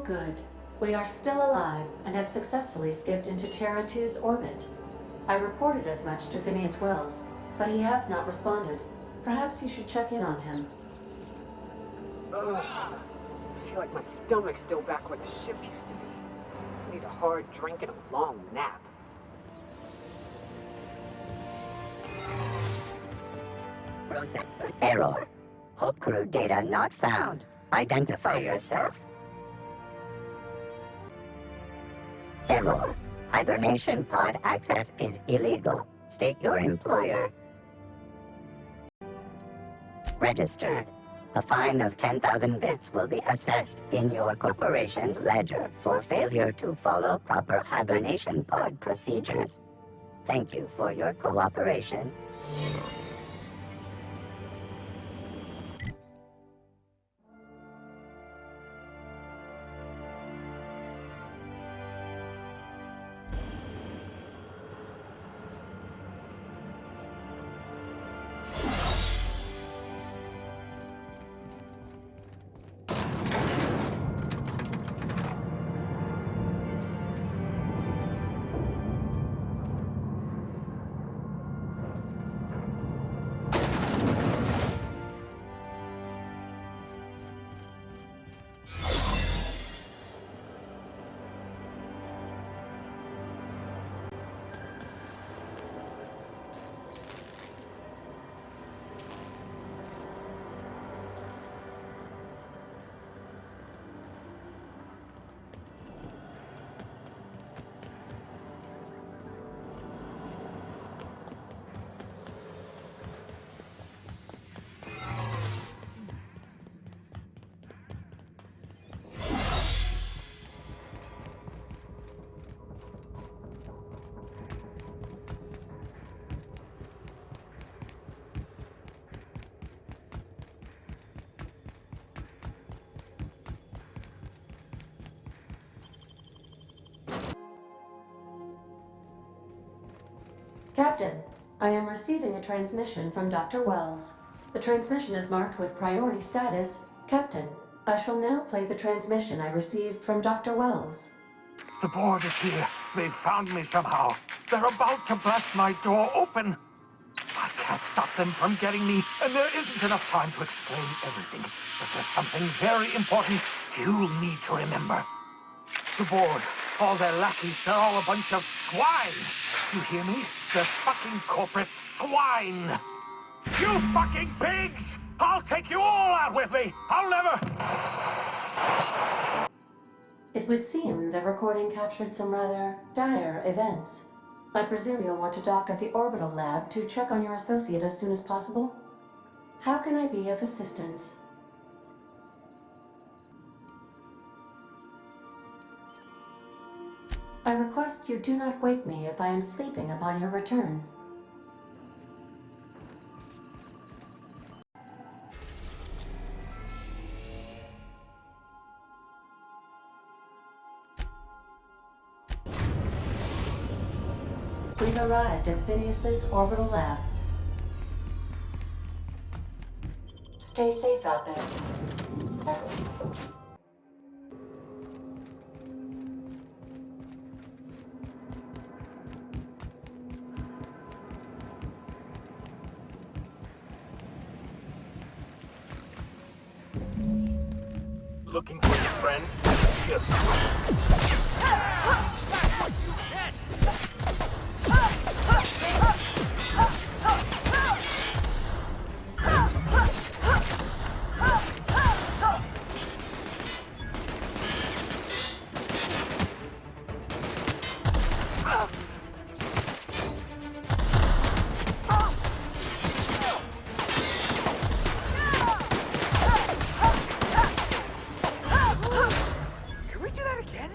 good. We are still alive and have successfully skipped into Terra 2's orbit. I reported as much to Phineas Wells, but he has not responded. Perhaps you should check in on him. Ugh. I feel like my stomach's still back where the ship used to be. I need a hard drink and a long nap. Process error. Hulk crew data not found. Identify yourself. Error. Hibernation pod access is illegal. State your employer. Registered. A fine of 10,000 bits will be assessed in your corporation's ledger for failure to follow proper hibernation pod procedures. Thank you for your cooperation. Captain, I am receiving a transmission from Dr. Wells. The transmission is marked with priority status. Captain, I shall now play the transmission I received from Dr. Wells. The board is here. They've found me somehow. They're about to blast my door open. I can't stop them from getting me, and there isn't enough time to explain everything. But there's something very important you'll need to remember. The board, all their lackeys, they're all a bunch of swine. Do you hear me? They're fucking corporate swine. You fucking pigs! I'll take you all out with me. I'll never... It would seem the recording captured some rather dire events. I presume you'll want to dock at the orbital lab to check on your associate as soon as possible? How can I be of assistance? I request you do not wake me if I am sleeping upon your return. We've arrived at Phineas's orbital lab. Stay safe out there. Looking for your friend? Yes. Can we do that again?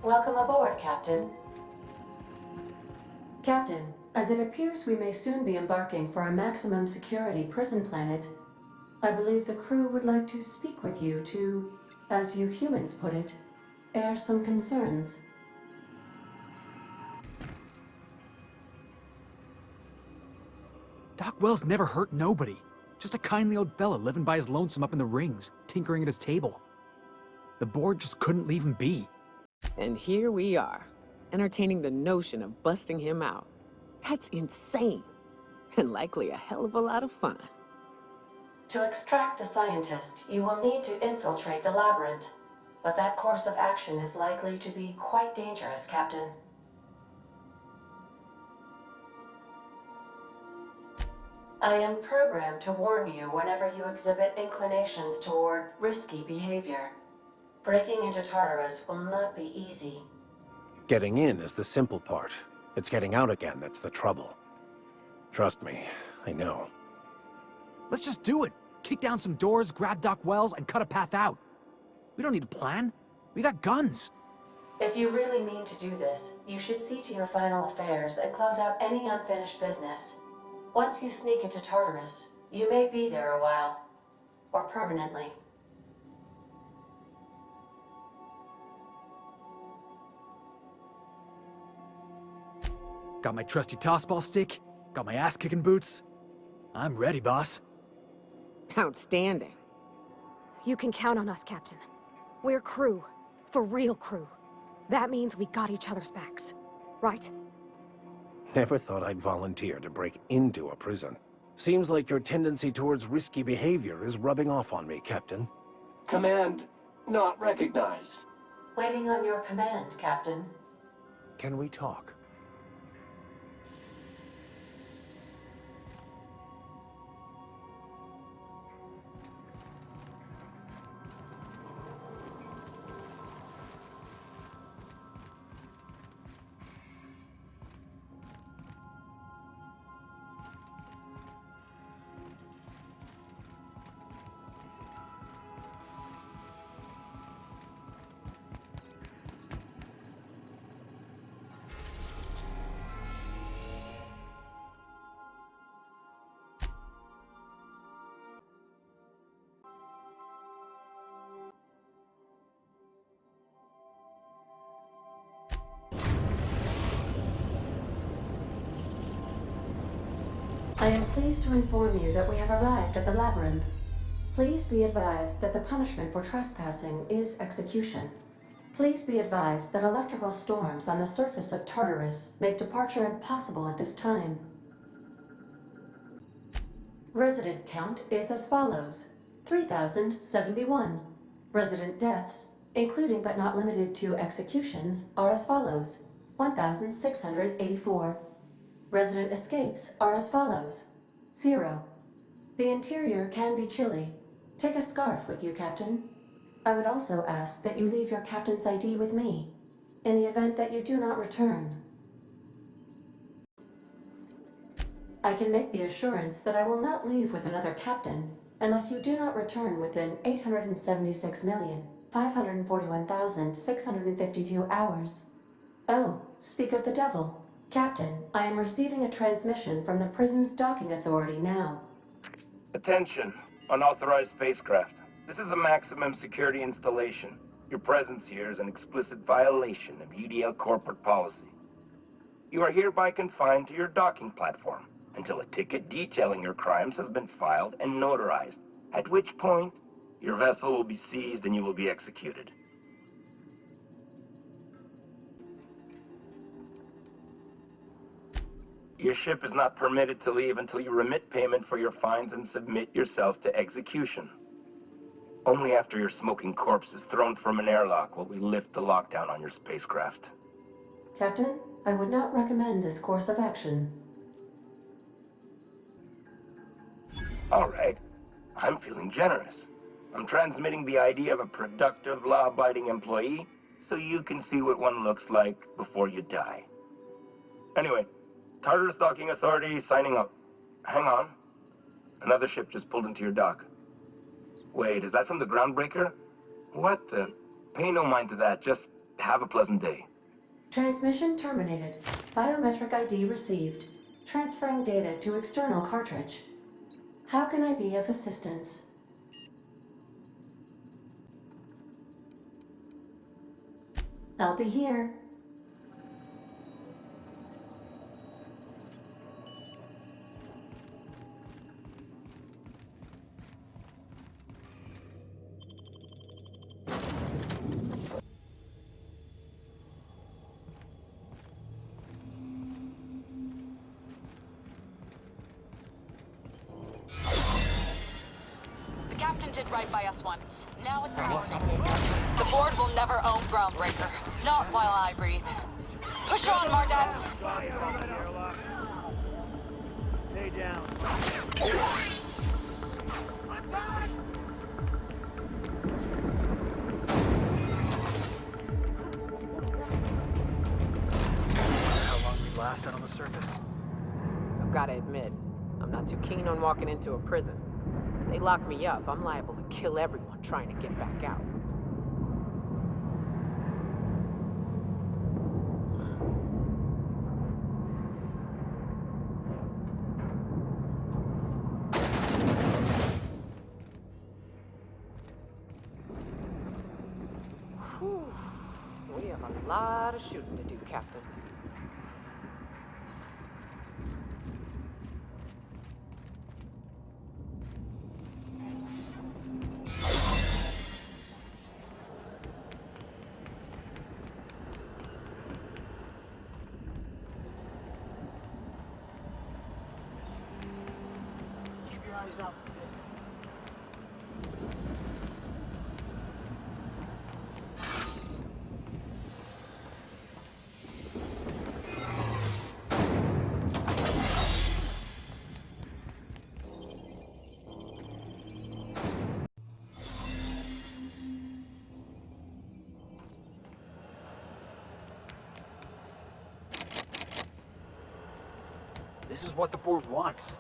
Welcome aboard, Captain. Captain, as it appears we may soon be embarking for a maximum security prison planet, I believe the crew would like to speak with you to, as you humans put it, air some concerns. Doc Wells never hurt nobody. Just a kindly old fella living by his lonesome up in the rings, tinkering at his table. The board just couldn't leave him be. And here we are, entertaining the notion of busting him out. That's insane. And likely a hell of a lot of fun. To extract the scientist, you will need to infiltrate the labyrinth, but that course of action is likely to be quite dangerous, Captain. I am programmed to warn you whenever you exhibit inclinations toward risky behavior. Breaking into Tartarus will not be easy. Getting in is the simple part. It's getting out again that's the trouble. Trust me, I know. Let's just do it. Kick down some doors, grab Doc Wells, and cut a path out. We don't need a plan. We got guns. If you really mean to do this, you should see to your final affairs and close out any unfinished business. Once you sneak into Tartarus, you may be there a while. Or permanently. Got my trusty tossball stick, got my ass-kicking boots. I'm ready, boss. Outstanding. You can count on us, Captain. We're crew. For real crew. That means we got each other's backs. Right? Never thought I'd volunteer to break into a prison. Seems like your tendency towards risky behavior is rubbing off on me, Captain. Command not recognized. Waiting on your command, Captain. Can we talk? I am pleased to inform you that we have arrived at the labyrinth. Please be advised that the punishment for trespassing is execution. Please be advised that electrical storms on the surface of Tartarus make departure impossible at this time. Resident count is as follows: 3,071. Resident deaths, including but not limited to executions, are as follows: 1,684. Resident escapes are as follows: 0. The interior can be chilly. Take a scarf with you, Captain. I would also ask that you leave your captain's ID with me, in the event that you do not return. I can make the assurance that I will not leave with another captain unless you do not return within 876,541,652 hours. Oh, speak of the devil. Captain, I am receiving a transmission from the prison's docking authority now. Attention, unauthorized spacecraft. This is a maximum security installation. Your presence here is an explicit violation of UDL corporate policy. You are hereby confined to your docking platform until a ticket detailing your crimes has been filed and notarized, at which point your vessel will be seized and you will be executed. Your ship is not permitted to leave until you remit payment for your fines and submit yourself to execution. Only after your smoking corpse is thrown from an airlock will we lift the lockdown on your spacecraft. Captain, I would not recommend this course of action. All right. I'm feeling generous. I'm transmitting the idea of a productive, law-abiding employee so you can see what one looks like before you die. Anyway, Tartarus Docking Authority signing up. Hang on. Another ship just pulled into your dock. Wait, is that from the Groundbreaker? What the? Pay no mind to that. Just have a pleasant day. Transmission terminated. Biometric ID received. Transferring data to external cartridge. How can I be of assistance? I'll be here. The captain did right by us once. Now it's our turn. The board will never own Groundbreaker. Not while I breathe. Push on, Mardet! Stay down. How long we lasted on the surface? I've gotta admit, I'm not too keen on walking into a prison. They lock me up, I'm liable to kill everyone trying to get back out. Whew. We have a lot of shooting to do, Captain. Keep your eyes up. This is what the board wants.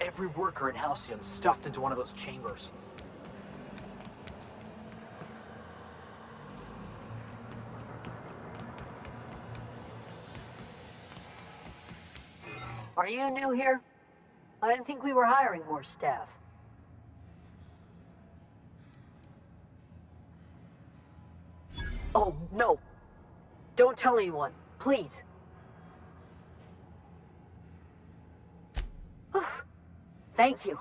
Every worker in Halcyon stuffed into one of those chambers. Are you new here? I didn't think we were hiring more staff. Oh, no. Don't tell anyone, please. Thank you.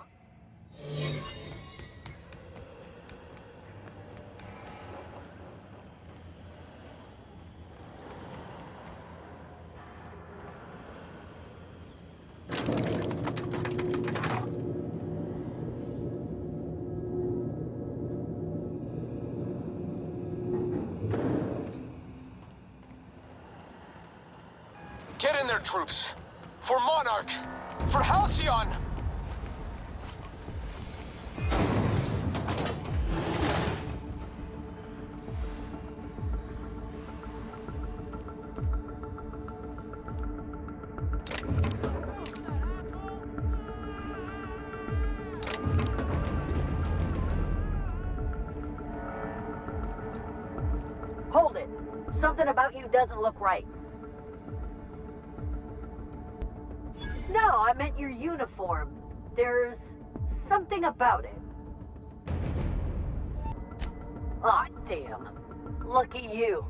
Get in there, troops. For Monarch. For Halcyon. Hold it. Something about you doesn't look right. No, I meant your uniform. There's something about it. Aw, damn. Lucky you.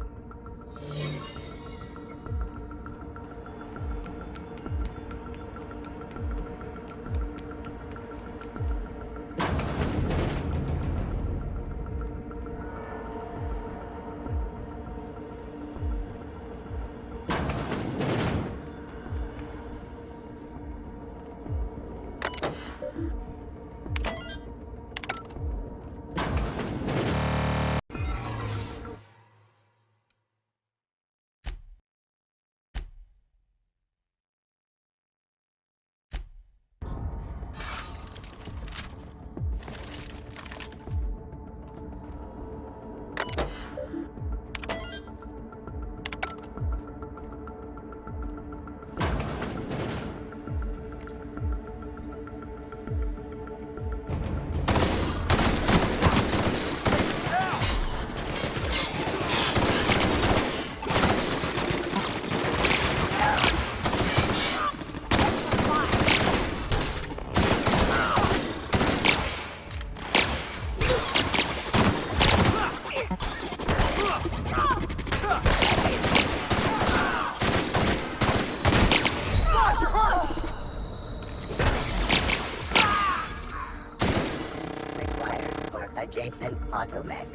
adjacent automech.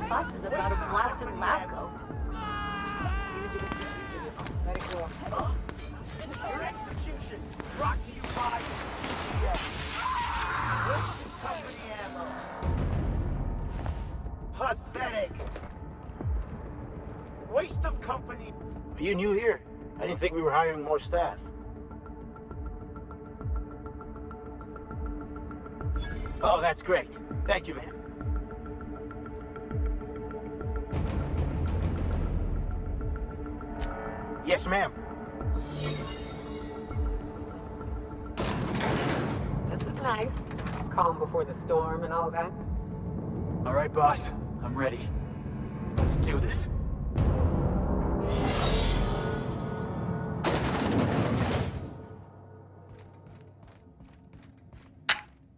fuss is about a blasted lab coat. Your execution brought to you by company ammo. Pathetic. Waste of company. Are you new here? I didn't think we were hiring more staff. Oh, that's great. Thank you, ma'am. Yes, ma'am. This is nice. Calm before the storm and all that. All right, boss. I'm ready. Let's do this.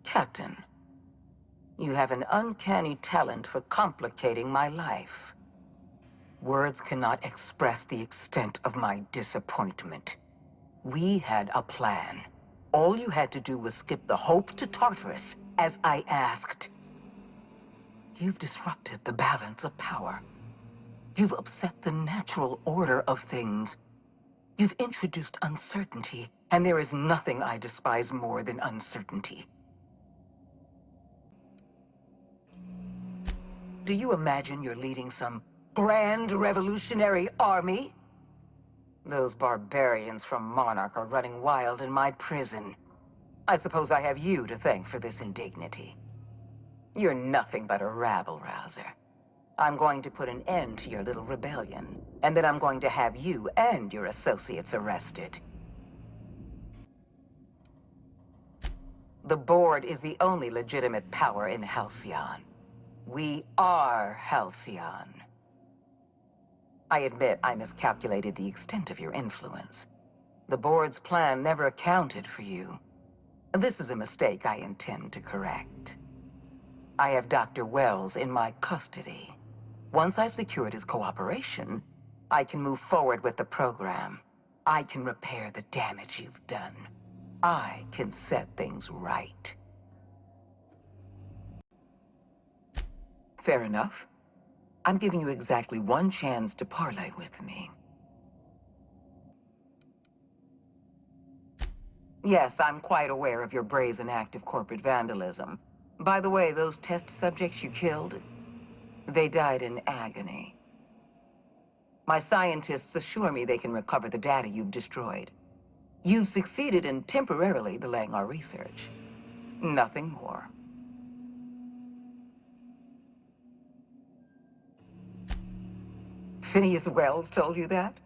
Captain, you have an uncanny talent for complicating my life. Words cannot express the extent of my disappointment. We had a plan. All you had to do was skip the Hope to Tartarus, as I asked. You've disrupted the balance of power. You've upset the natural order of things. You've introduced uncertainty, and there is nothing I despise more than uncertainty. Do you imagine you're leading some grand revolutionary army? Those barbarians from Monarch are running wild in my prison. I suppose I have you to thank for this indignity. You're nothing but a rabble-rouser. I'm going to put an end to your little rebellion, and then I'm going to have you and your associates arrested. The board is the only legitimate power in Halcyon. We are Halcyon. I admit I miscalculated the extent of your influence. The board's plan never accounted for you. This is a mistake I intend to correct. I have Dr. Wells in my custody. Once I've secured his cooperation, I can move forward with the program. I can repair the damage you've done. I can set things right. Fair enough. I'm giving you exactly one chance to parley with me. Yes, I'm quite aware of your brazen act of corporate vandalism. By the way, those test subjects you killed, they died in agony. My scientists assure me they can recover the data you've destroyed. You've succeeded in temporarily delaying our research. Nothing more. Phineas Wells told you that?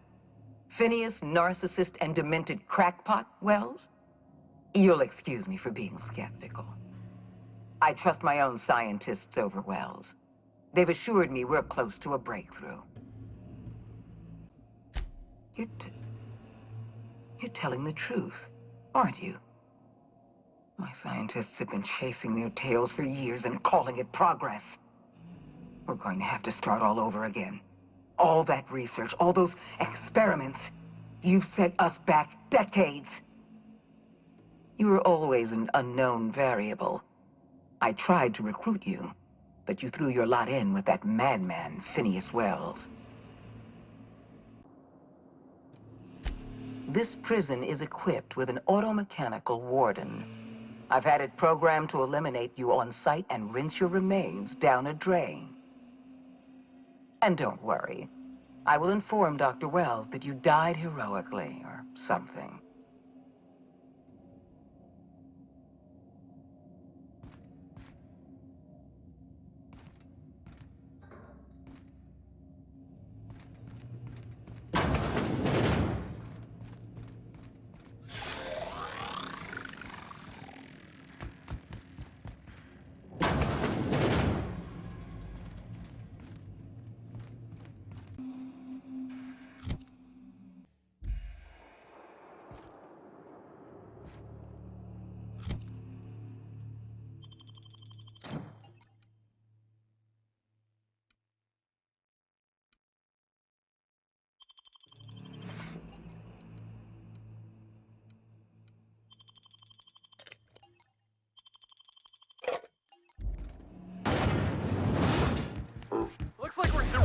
Phineas, narcissist and demented crackpot Wells? You'll excuse me for being skeptical. I trust my own scientists over Wells. They've assured me we're close to a breakthrough. You're telling the truth, aren't you? My scientists have been chasing their tails for years and calling it progress. We're going to have to start all over again. All that research, all those experiments, you've set us back decades. You were always an unknown variable. I tried to recruit you, but you threw your lot in with that madman, Phineas Wells. This prison is equipped with an automechanical warden. I've had it programmed to eliminate you on sight and rinse your remains down a drain. And don't worry, I will inform Dr. Wells that you died heroically, or something. Looks like we're through.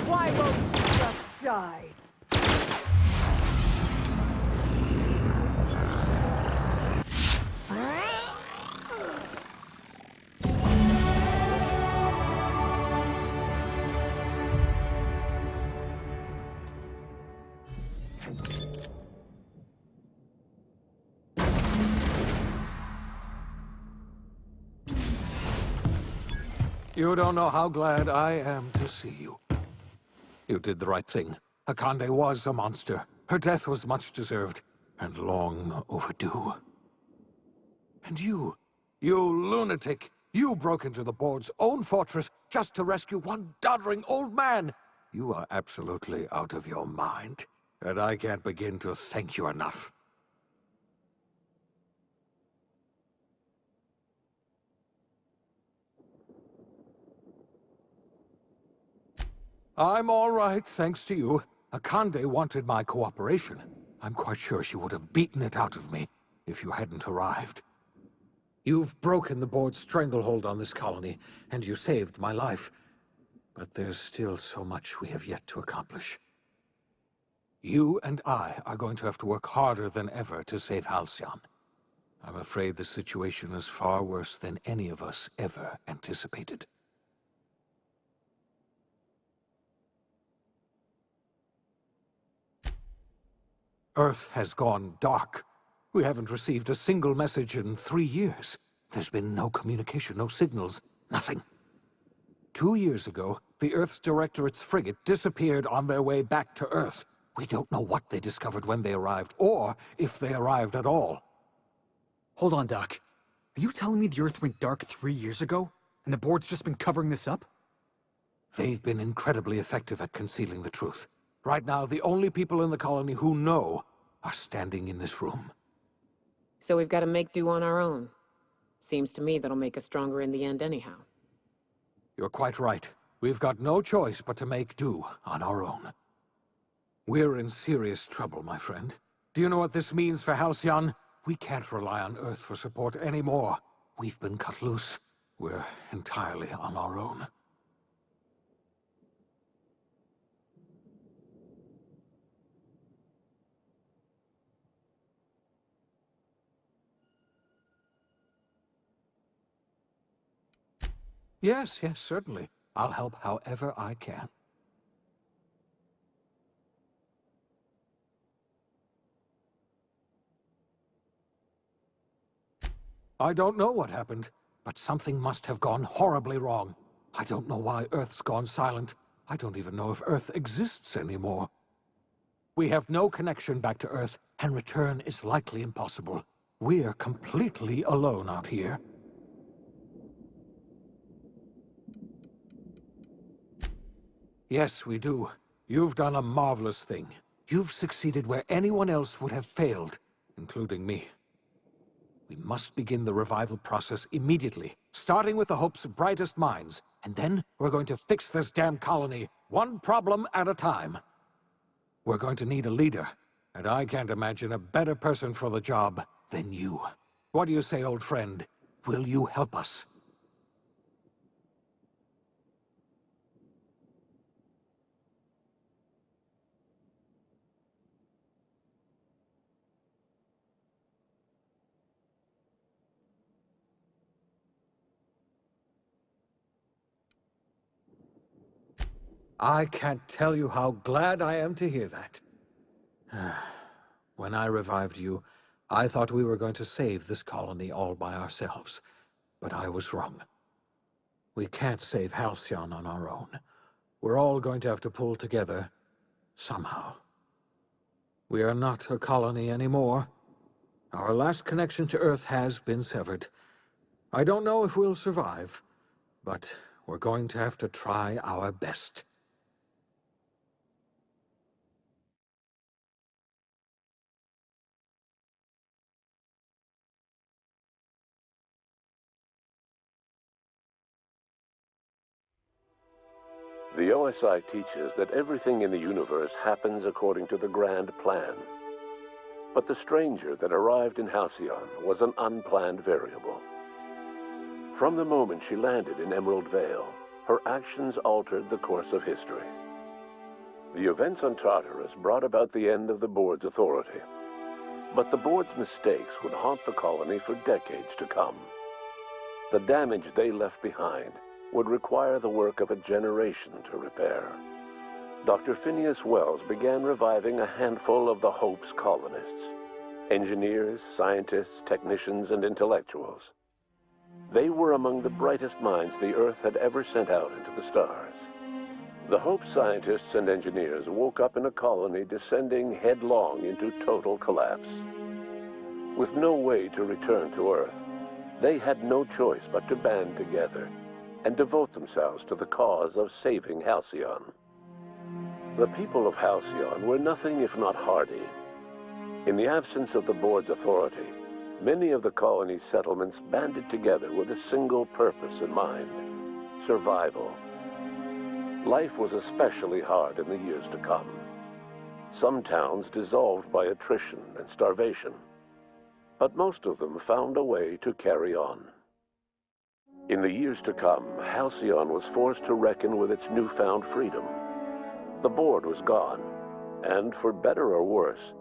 Why won't you just die? You don't know how glad I am to see you. You did the right thing. Akande was a monster. Her death was much deserved, and long overdue. And you lunatic, you broke into the board's own fortress just to rescue one doddering old man. You are absolutely out of your mind, and I can't begin to thank you enough. I'm all right, thanks to you. Akande wanted my cooperation. I'm quite sure she would have beaten it out of me if you hadn't arrived. You've broken the board's stranglehold on this colony, and you saved my life. But there's still so much we have yet to accomplish. You and I are going to have to work harder than ever to save Halcyon. I'm afraid the situation is far worse than any of us ever anticipated. Earth has gone dark. We haven't received a single message in 3 years. There's been no communication, no signals, nothing. 2 years ago, the Earth's Directorate's frigate disappeared on their way back to Earth. We don't know what they discovered when they arrived, or if they arrived at all. Hold on, Doc. Are you telling me the Earth went dark 3 years ago, and the board's just been covering this up? They've been incredibly effective at concealing the truth. Right now, the only people in the colony who know are standing in this room. So we've got to make do on our own. Seems to me that'll make us stronger in the end anyhow. You're quite right. We've got no choice but to make do on our own. We're in serious trouble, my friend. Do you know what this means for Halcyon? We can't rely on Earth for support anymore. We've been cut loose. We're entirely on our own. Yes, certainly. I'll help however I can. I don't know what happened, but something must have gone horribly wrong. I don't know why Earth's gone silent. I don't even know if Earth exists anymore. We have no connection back to Earth, and return is likely impossible. We're completely alone out here. Yes, we do. You've done a marvelous thing. You've succeeded where anyone else would have failed, including me. We must begin the revival process immediately, starting with the Hope's brightest minds, and then we're going to fix this damn colony, one problem at a time. We're going to need a leader, and I can't imagine a better person for the job than you. What do you say, old friend? Will you help us? I can't tell you how glad I am to hear that. When I revived you, I thought we were going to save this colony all by ourselves. But I was wrong. We can't save Halcyon on our own. We're all going to have to pull together, somehow. We are not a colony anymore. Our last connection to Earth has been severed. I don't know if we'll survive, but we're going to have to try our best. The OSI teaches that everything in the universe happens according to the grand plan. But the stranger that arrived in Halcyon was an unplanned variable. From the moment she landed in Emerald Vale, her actions altered the course of history. The events on Tartarus brought about the end of the board's authority. But the board's mistakes would haunt the colony for decades to come. The damage they left behind would require the work of a generation to repair. Dr. Phineas Wells began reviving a handful of the Hope's colonists. Engineers, scientists, technicians, and intellectuals. They were among the brightest minds the Earth had ever sent out into the stars. The Hope scientists and engineers woke up in a colony descending headlong into total collapse. With no way to return to Earth, they had no choice but to band together and devote themselves to the cause of saving Halcyon. The people of Halcyon were nothing if not hardy. In the absence of the board's authority, many of the colony's settlements banded together with a single purpose in mind: survival. life was especially hard in the years to come. Some towns dissolved by attrition and starvation, but most of them found a way to carry on. In the years to come, Halcyon was forced to reckon with its newfound freedom. The board was gone, and for better or worse,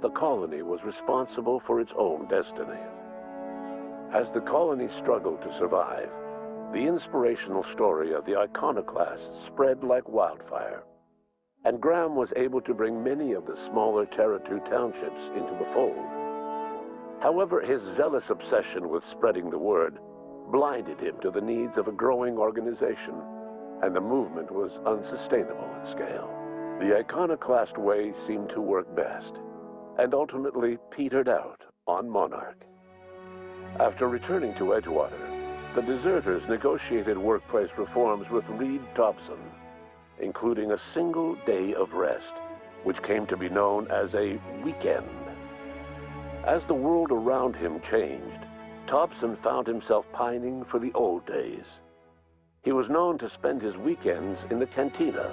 the colony was responsible for its own destiny. As the colony struggled to survive, the inspirational story of the iconoclasts spread like wildfire, and Graham was able to bring many of the smaller Terra-2 townships into the fold. However, his zealous obsession with spreading the word blinded him to the needs of a growing organization, and the movement was unsustainable at scale. The iconoclast way seemed to work best, and ultimately petered out on Monarch. After returning to Edgewater, the deserters negotiated workplace reforms with Reed Thompson, including a single day of rest, which came to be known as a weekend. As the world around him changed, Thompson found himself pining for the old days. He was known to spend his weekends in the cantina,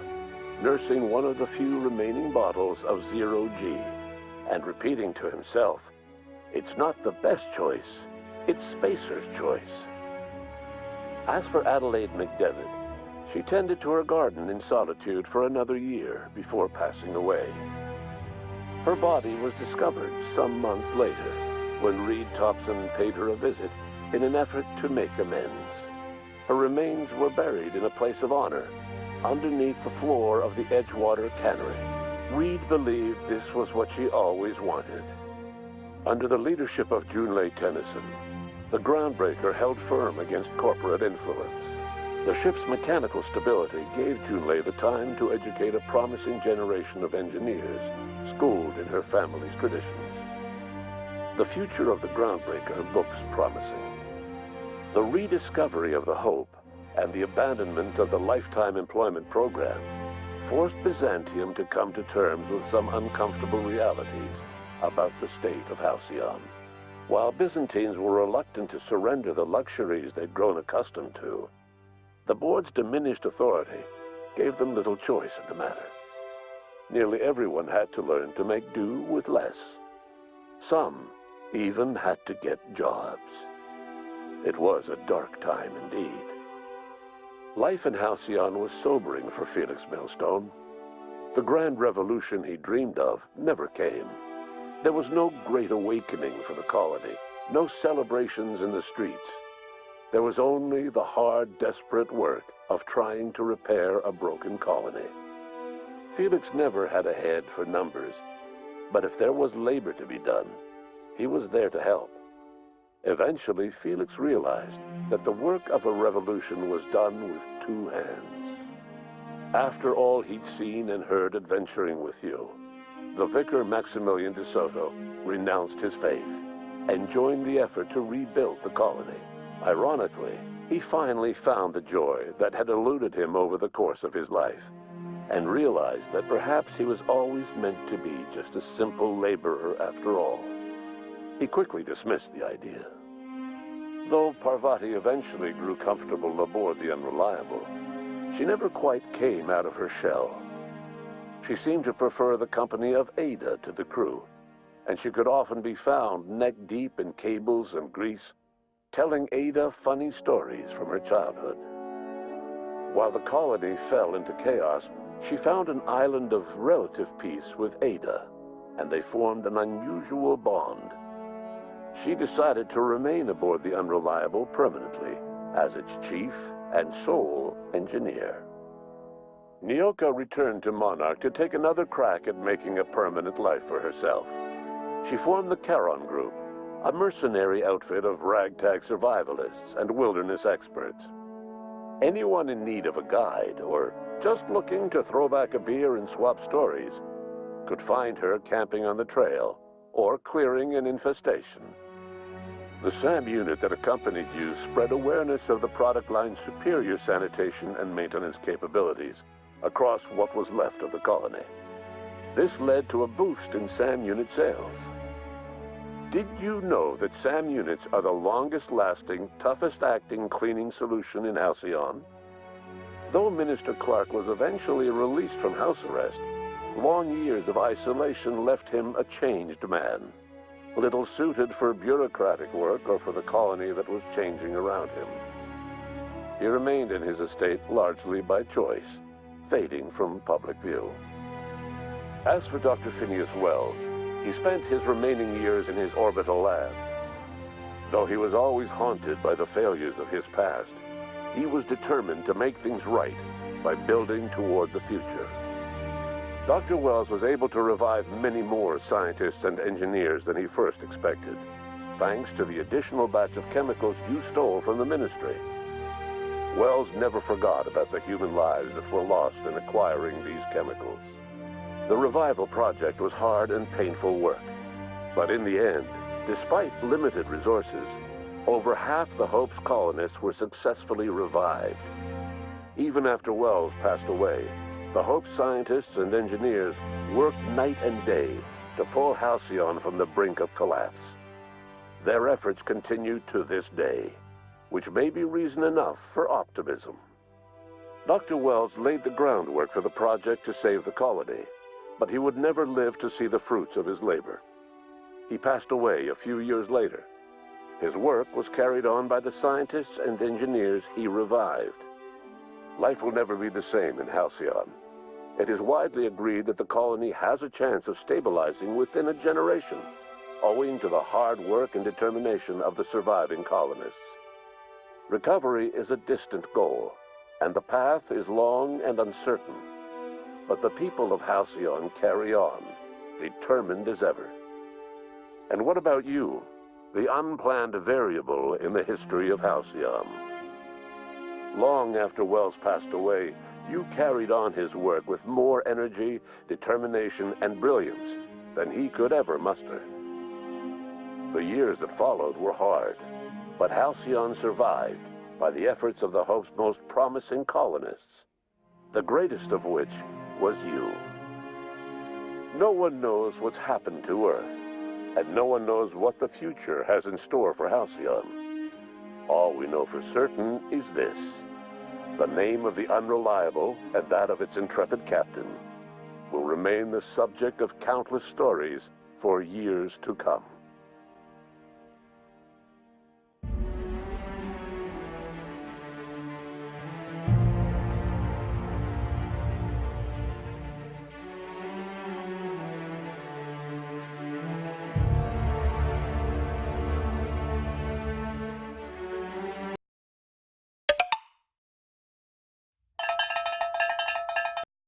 nursing one of the few remaining bottles of Zero G, and repeating to himself, "It's not the best choice, it's Spacer's choice." As for Adelaide McDevitt, she tended to her garden in solitude for another year before passing away. Her body was discovered some months later, when Reed Thompson paid her a visit in an effort to make amends. Her remains were buried in a place of honor, underneath the floor of the Edgewater Cannery. Reed believed this was what she always wanted. Under the leadership of Junlei Tennyson, the groundbreaker held firm against corporate influence. The ship's mechanical stability gave Junlei the time to educate a promising generation of engineers, schooled in her family's traditions. The future of the groundbreaker looks promising. The rediscovery of the Hope and the abandonment of the lifetime employment program forced Byzantium to come to terms with some uncomfortable realities about the state of Halcyon. While Byzantines were reluctant to surrender the luxuries they'd grown accustomed to, the board's diminished authority gave them little choice in the matter. Nearly everyone had to learn to make do with less. Some even had to get jobs. It was a dark time indeed. Life in Halcyon was sobering for Felix Millstone. The grand revolution he dreamed of never came. There was no great awakening for the colony, no celebrations in the streets. There was only the hard, desperate work of trying to repair a broken colony. Felix never had a head for numbers, but if there was labor to be done, he was there to help. Eventually, Felix realized that the work of a revolution was done with two hands. After all he'd seen and heard adventuring with you, the vicar Maximilian de Soto renounced his faith and joined the effort to rebuild the colony. Ironically, he finally found the joy that had eluded him over the course of his life, and realized that perhaps he was always meant to be just a simple laborer after all. He quickly dismissed the idea. Though Parvati eventually grew comfortable aboard the Unreliable, she never quite came out of her shell. She seemed to prefer the company of Ada to the crew, and she could often be found neck-deep in cables and grease, telling Ada funny stories from her childhood. While the colony fell into chaos, she found an island of relative peace with Ada, and they formed an unusual bond. She decided to remain aboard the Unreliable permanently as its chief and sole engineer. Nyoka returned to Monarch to take another crack at making a permanent life for herself. She formed the Charon Group, a mercenary outfit of ragtag survivalists and wilderness experts. Anyone in need of a guide or just looking to throw back a beer and swap stories could find her camping on the trail or clearing an infestation. The SAM unit that accompanied you spread awareness of the product line's superior sanitation and maintenance capabilities across what was left of the colony. This led to a boost in SAM unit sales. Did you know that SAM units are the longest-lasting, toughest-acting cleaning solution in Halcyon? Though Minister Clark was eventually released from house arrest, long years of isolation left him a changed man, little suited for bureaucratic work or for the colony that was changing around him. He remained in his estate largely by choice, fading from public view. As for Dr. Phineas Wells, he spent his remaining years in his orbital lab. Though he was always haunted by the failures of his past, he was determined to make things right by building toward the future. Dr. Wells was able to revive many more scientists and engineers than he first expected, thanks to the additional batch of chemicals you stole from the ministry. Wells never forgot about the human lives that were lost in acquiring these chemicals. The revival project was hard and painful work, but in the end, despite limited resources, over half the Hope's colonists were successfully revived. Even after Wells passed away, the Hope scientists and engineers worked night and day to pull Halcyon from the brink of collapse. Their efforts continue to this day, which may be reason enough for optimism. Dr. Wells laid the groundwork for the project to save the colony, but he would never live to see the fruits of his labor. He passed away a few years later. His work was carried on by the scientists and engineers he revived. Life will never be the same in Halcyon. It is widely agreed that the colony has a chance of stabilizing within a generation, owing to the hard work and determination of the surviving colonists. Recovery is a distant goal, and the path is long and uncertain. But the people of Halcyon carry on, determined as ever. And what about you, the unplanned variable in the history of Halcyon? Long after Wells passed away, you carried on his work with more energy, determination, and brilliance than he could ever muster. The years that followed were hard, but Halcyon survived by the efforts of the Hope's most promising colonists, the greatest of which was you. No one knows what's happened to Earth, and no one knows what the future has in store for Halcyon. All we know for certain is this: the name of the Unreliable and that of its intrepid captain will remain the subject of countless stories for years to come.